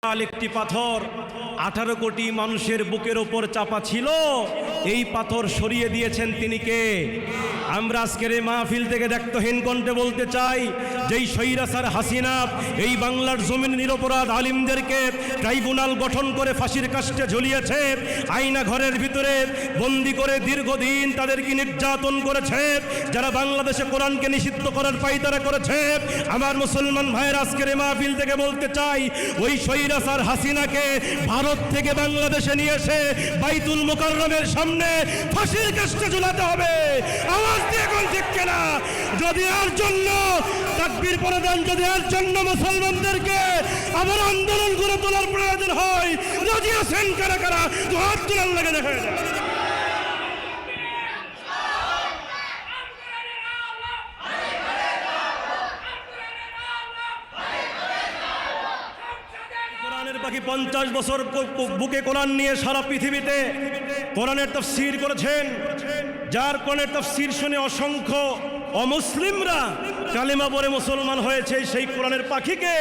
একটি পাথর 18 কোটি মানুষের বুকের ওপর চাপা ছিল, এই পাথর সরিয়ে দিয়েছেন তিনি কে? আমরা আজকের এই মাহফিল থেকে দায়িত্বহীন কণ্ঠে বলতে চাই, যেই স্বৈরাচার হাসিনা এই বাংলার জমিন নিরপরাধ আলিমদেরকে ট্রাইব্যুনাল গঠন করে ফাঁসির কাস্টে ঝুলিয়েছে, আয়না ঘরের ভিতরে বন্দি করে দীর্ঘদিন তাদেরকে নির্যাতন করেছে, যারা বাংলাদেশে কোরআনকে নিষিদ্ধ করার পায়তারা করেছে। আমার মুসলমান ভাইয়ের আজকের এই মাহফিল থেকে বলতে চাই, ওই স্বৈরাচার হাসিনাকে ভারত থেকে বাংলাদেশে নিয়ে এসে বাইতুল মুকাররমের সামনে ফাঁসির কাস্টে ঝুলাতে হবে। আওয়াজ দিয়ে কোন ঠিক কিনা? যদি এর জন্য তাকবীর পড়ে দেন, যদি এর জন্য মুসলমানদেরকে আবার আন্দোলন করে তোলার প্রয়োজন হয়, যদি আছেন কারা কারা তো হাত তোলার লাগে দেখা যায়। বাকি 50 বছর বুকে কোরআন নিয়ে সারা পৃথিবীতে কোরআনের তাফসীর করেছেন, যার কোরআনের তাফসীর শুনে অসংখ্য অমুসলিমরা কালেমা পড়ে মুসলমান হয়েছে। সেই কোরআনের পাখিকে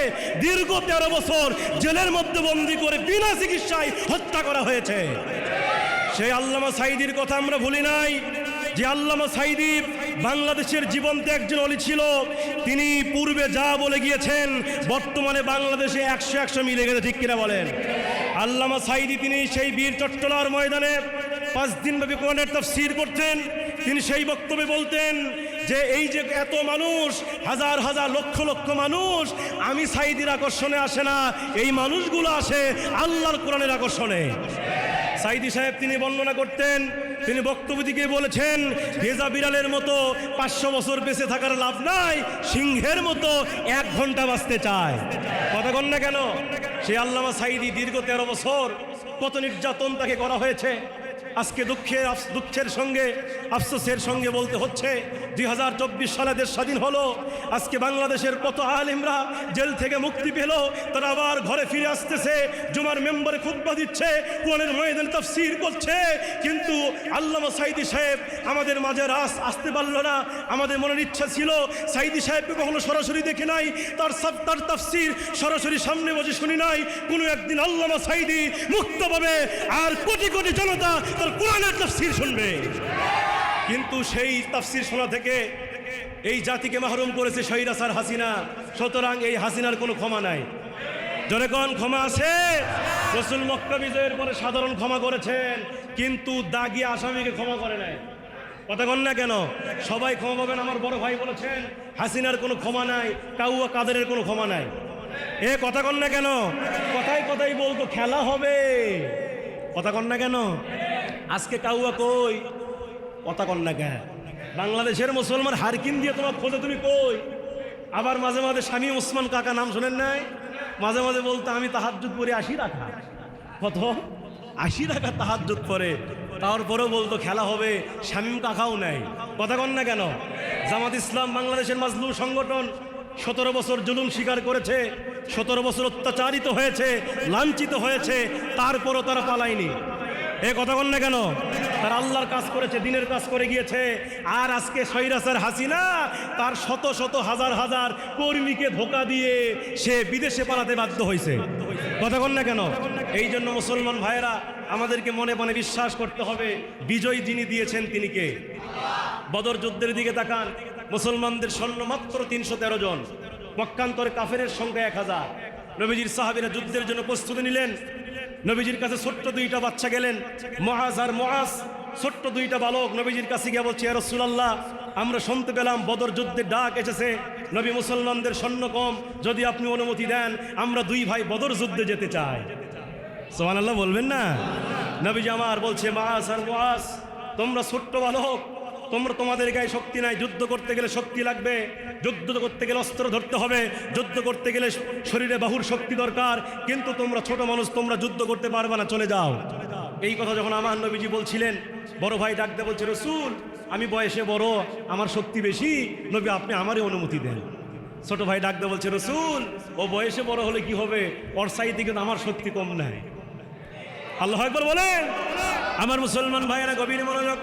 দীর্ঘ 13 বছর জেলের মধ্যে বন্দী করে বিনা চিকিৎসায় হত্যা করা হয়েছে। সেই আল্লামা সাঈদীর কথা আমরা ভুলি নাই, যে আল্লামা সাঈদী বাংলাদেশের জীবন্ত একজন অলি ছিল। তিনি পূর্বে যা বলে গিয়েছেন বর্তমানে বাংলাদেশে 100 মিলে গেছে, ঠিক কিনা বলেন? আল্লামা সাঈদী তিনি সেই বীর চট্টলার ময়দানে 5 দিনব্যাপী কোরআনের তাফসীর করতেন। তিনি সেই বক্তব্যে বলতেন যে এই যে এত মানুষ, হাজার হাজার লক্ষ লক্ষ মানুষ, আমি সাঈদীর আকর্ষণে আসে না, এই মানুষগুলো আসে আল্লাহর কোরআনের আকর্ষণে। সাঈদী সাহেব তিনি বর্ণনা করতেন, তিনি বক্তব্য দিকে বলেছেন, ভেজা বিড়ালের মতো 500 বছর বেঁচে থাকার লাভ নাই, সিংহের মতো 1 ঘন্টা বাঁচতে চায়। কথা কন না কেন? সেই আল্লামা সাঈদী দীর্ঘ 13 বছর কত নির্যাতন তাকে করা হয়েছে। আজকে দুঃখের সঙ্গে আফসোসের সঙ্গে বলতে হচ্ছে, 2024 সালে দেশ স্বাধীন হলো, আজকে বাংলাদেশের কত আলেমরা জেল থেকে মুক্তি পেল, তারা আবার ঘরে ফিরে আসতেছে, জুমার মেম্বারে খুতবা দিচ্ছে, কোরআনের ময়দানে তাফসীর করছে। কিন্তু আল্লামা সাঈদী সাহেব আমাদের মাঝে আসতে পারল না। আমাদের মনের ইচ্ছা ছিল সাঈদী সাহেবকে কখনো সরাসরি দেখে নাই, তার তাফসীর সরাসরি সামনে বসে শুনি নাই। কোনো একদিন আল্লামা সাঈদী মুক্তভাবে আর কোটি কোটি জনতা তার কোরআনের তাফসীর শুনবে। কিন্তু সেই তাফসীর শোনা থেকে এই জাতিকে মাহরুম করেছে স্বৈরাচার হাসিনা। সুতরাং এই হাসিনার কোনো ক্ষমা নাই। জোরে কোন ক্ষমা আছে? রাসূল মক্কা বিজয়ের পরে সাধারণ ক্ষমা করেছেন, কিন্তু দাগী আসামিকে ক্ষমা করে নাই। কথা কন না কেন? সবাই ক্ষমা পাবেন। আমার বড় ভাই বলেছেন হাসিনার কোনো ক্ষমা নাই, কাউয়া কাদেরের কোনো ক্ষমা নাই। এ কথা কন না কেন? কথাই কথাই বলতো খেলা হবে। কথা কন না কেন? আজকে কাউয়া কই? কথা কন না কেন? বাংলাদেশের মুসলমান হারকিন দিয়ে তোমার খোঁজে, তুমি কই? আবার মাঝে মাঝে শামীম ওসমান কাকা নাম শোনেন নাই? মাঝে মাঝে বলতো আমি তাহাজ্জুদ পড়ি 80 রাকাত। কত? 80 রাকাত তাহাজ্জুদ পড়ে। তারপরেও বলতো খেলা হবে। শামীম কাকাও নাই। কথা কন না কেন? জামাত ইসলাম বাংলাদেশের মাজলুম সংগঠন 17 বছর জুলুম স্বীকার করেছে, 17 বছর অত্যাচারিত হয়েছে, লাঞ্ছিত হয়েছে, তারপরও তারা পালায়নি। এ কথা কন না কেন? তারা আল্লাহর কাজ করেছে, দিনের কাজ করে গিয়েছে। আর আজকে স্বৈরাচার হাসিনা তার শত শত হাজার হাজার কর্মীকে ধোঁকা দিয়ে সে বিদেশে পালাতে বাধ্য হয়েছে। কথা কন না কেন? এই জন্য মুসলমান ভাইয়েরা আমাদেরকে মনে মনে বিশ্বাস করতে হবে, বিজয় যিনি দিয়েছেন তিনি কে? বদর যুদ্ধের দিকে তাকান, মুসলমানদের সৈন্য মাত্র 313 জন, পক্ষান্তরে কাফেরের সংখ্যা 1000। নবীজির সাহাবীরা যুদ্ধের জন্য প্রস্তুতি নিলেন। নবীজির কাছে ছোট্ট 2টা বাচ্চা গেলেন, মুআজ আর মুআজ, ছোট্ট 2টা বালক নবীজির কাছে গিয়ে বলছে, ইয়া রাসূলুল্লাহ, আমরা শুনতে পেলাম বদর যুদ্ধের ডাক এসেছে, নবী মুসলমানদের সৈন্য কম, যদি আপনি অনুমতি দেন আমরা 2 ভাই বদর যুদ্ধে যেতে চাই। সুবহানাল্লাহ বলবেন না? নবীজি আমার বলছে, মুআজ আর মুআজ, তোমরা ছোট্ট বালক, তোমাদের গায়ে শক্তি নাই, যুদ্ধ করতে গেলে শক্তি লাগবে, যুদ্ধ করতে গেলে অস্ত্র ধরতে হবে, যুদ্ধ করতে গেলে শরীরে বাহুর শক্তি দরকার, কিন্তু তোমরা ছোট মানুষ, তোমরা যুদ্ধ করতে পারবে না, চলে যাও। এই কথা যখন আমার নবীজি বলছিলেন, বড় ভাই ডাকতে বলছে, রাসূল আমি বয়সে বড়, আমার শক্তি বেশি, নবী আপনি আমারই অনুমতি দেন। ছোট ভাই ডাকতে বলছে, রাসূল ও বয়সে বড় হলে কি হবে, ওর চাইতে কিন্তু আমার শক্তি কম নাই। আল্লাহু আকবার বলেন। আমার মুসলমান ভাইয়েরা গভীর মনোযোগ।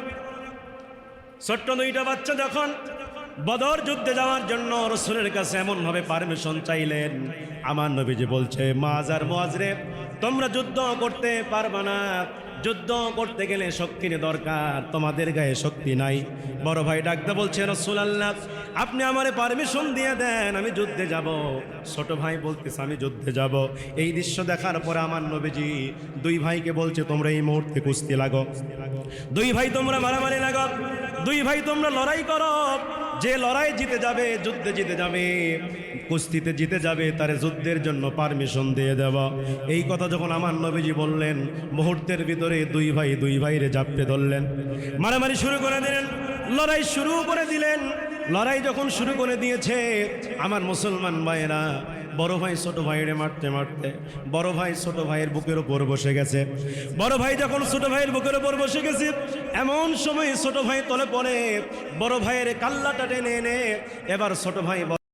ছোট্ট 2টা বাচ্চা যখন বদর যুদ্ধে যাওয়ার জন্য রাসূলের কাছে এমনভাবে পারমিশন চাইলেন, আমার নবীজি বলছে মুআজ আর মুআজ রে, তোমরা যুদ্ধ করতে পারবে না, যুদ্ধ করতে গেলে শক্তির দরকার, তোমাদের গায়ে শক্তি নাই। বড় ভাই ডাকতে বলছে রাসূলুল্লাহ আপনি আমারে পারমিশন দিয়ে দেন, আমি যুদ্ধে যাব। ছোট ভাই বলতেছে আমি যুদ্ধে যাব। এই দৃশ্য দেখার পরে আমার নবীজি দুই ভাইকে বলছে তোমরা এই মুহূর্তে কুস্তি লাগো, দুই ভাই তোমরা মারামারি লাগো, দুই ভাই তোমরা লড়াই করো, যে লড়াই জিতে যাবে, যুদ্ধে জিতে যাবে, কুস্তিতে জিতে যাবে, তারে যুদ্ধের জন্য পারমিশন দিয়ে দেব। এই কথা যখন আমার নবীজি বললেন, মুহূর্তের ভিতরে দুই ভাইরে জাপটে ধরলেন, মারামারি শুরু করে দিলেন, লড়াই শুরু করে দিলেন। লড়াই যখন শুরু করে দিয়েছে আমার মুসলমান ভাইয়েরা, বড় ভাই ছোট ভাইরে মারতে মারতে বড় ভাই ছোট ভাইয়ের বুকের উপর বসে গেছে। বড় ভাই যখন ছোট ভাইয়ের বুকের উপর বসে গেছে, এমন সময় ছোট ভাই তলে পড়ে, বড় ভাইয়ের কাল্লাটা টেনে এনে এবার ছোট ভাই